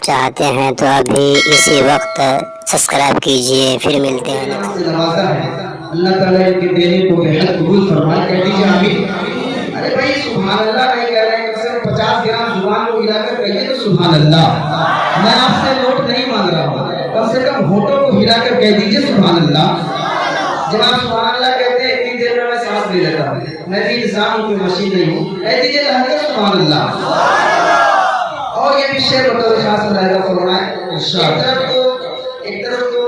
چاہتے ہیں تو ابھی اسی وقت سبسکرائب کیجئے. پھر ملتے ہیں. اللہ تعالیٰ ان کی دینی کو بہت قبول فرمائے. کہہ دیجیے آمین. ارے بھائی سبحان اللہ نہیں کہہ رہے ہیں، صرف 50 گرام زبان کو ہلا کر کہیے تو سبحان اللہ. میں آپ سے نوٹ نہیں مانگ رہا ہوں، کم سے کم ہونٹوں کو ہلا کر کہہ دیجیے سبحان اللہ. جب آپ سبحان اللہ کہتے ہیں اتنی دیر میں سانس لے لیتا ہوں. میں بھی انسان ہوں، کوئی مشین نہیں ہوں. کہہ دیجیے سبحان اللہ. اور یہ بھی شعر بطور خاص ملاحظہ فرمائیں. ایک طرف تو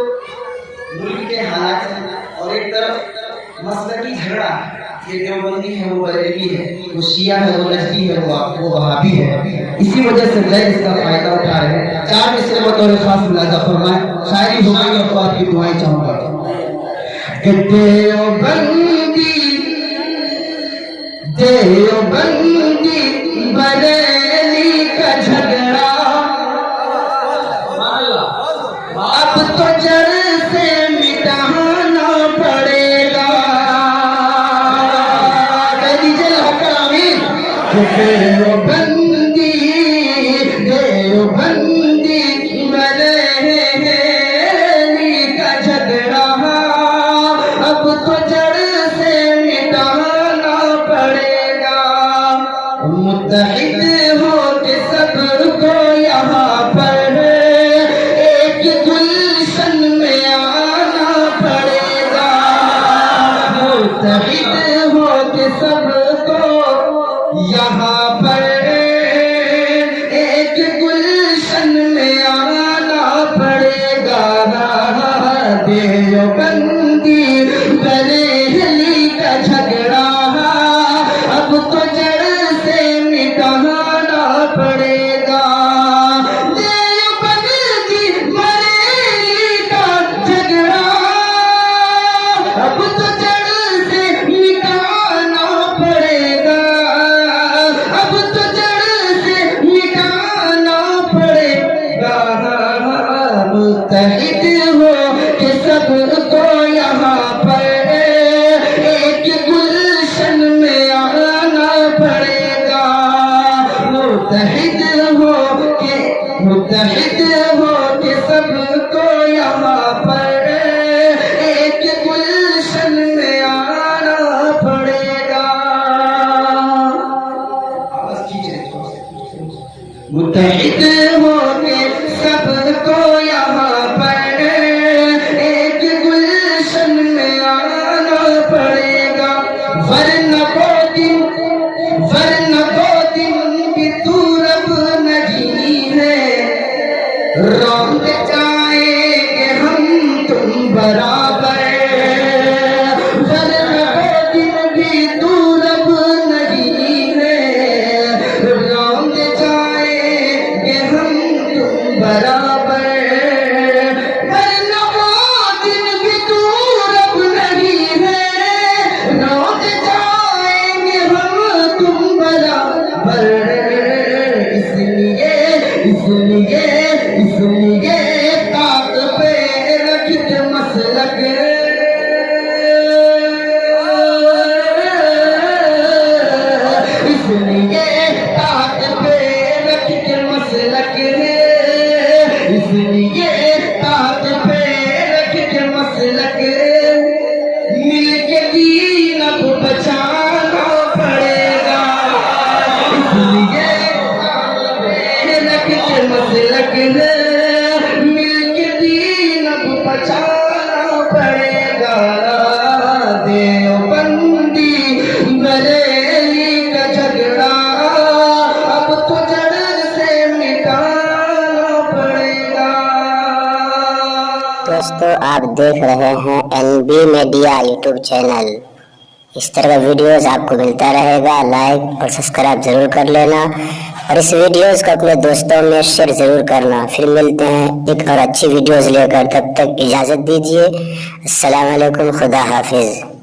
ملک کے حالات ہیں اور ایک طرف مسلکی جھگڑا. یہ دیوبندی ہے، وہ بریلوی ہے، وہ شیعہ ہے، وہ نجدی ہے، وہ وہابی ہے. اسی وجہ سے لوگ اس کا فائدہ اٹھا رہے ہیں. 4 مصرے بطور خاص ملاحظہ فرمائیں. شاعری ہو گئی اور آپ کی دعائیں چاہوں گا. کہ دیوبندی بریلی کا جھگڑا اب تو جڑ سے مٹانا پڑے گا. کہہ دیجیے آمین. دیوبندی بریلی کا جھگڑا اب تو جڑ سے مٹانا پڑے گا. متحد ہو کے سب کو یہاں پر ایک گلشن میں آنا پڑے گا. متحد ہو کے سب کو یہاں پر ایک گلشن میں آنا پڑے گا. دیوبندی بریلی کا جھگڑا اب تو جڑ سے مٹانا پڑے گا. دیوبندی بریلی کا جھگڑا اب تو جڑ سے مٹانا پڑے گا. اب تو جڑ سے مٹانا پڑے گا. متحد ہو کہ سب کو یہاں پر ایک گلشن میں آنا پڑے گا. متحد ہو کہ سب کو یہاں پر ایک گلشن میں آنا پڑے گا. متحد ہو کے سب کو یہاں پر ایک گلشن میں آنا پڑے گا. ورنہ وہ دن بھی تو رب نہیں ہے. روند جائیں گے ہم تم برابر. ورنہ وہ دن بھی تو رب نہیں ہے. روند جائیں گے ہم تم برابر. ورنہ وہ دن بھی تو رب نہیں ہے. روند جائیں گے ہم تم برابر. اس لیے طاق پہ رکھ کے مسلک. اس لیے طاق پہ رکھ کے مسلک. اس لیے طاق پہ رکھ کے مسلک. مل کے دین اب بچانا پڑے گا. اس لیے مسلک مل کے دین اب بچانا پڑے گا. دیوبندی بریلی کا جھگڑا اب تو جڑ سے مٹانا پڑے گا. دوستو آپ دیکھ رہے ہیں NB میڈیا یوٹیوب چینل. اس طرح کا ویڈیوز آپ کو ملتا رہے گا. لائک اور سبسکرائب ضرور کر لینا اور اس ویڈیوز کو اپنے دوستوں میں شیئر ضرور کرنا. پھر ملتے ہیں ایک اور اچھی ویڈیوز لے کر. تب تک اجازت دیجیے. السلام علیکم. خدا حافظ.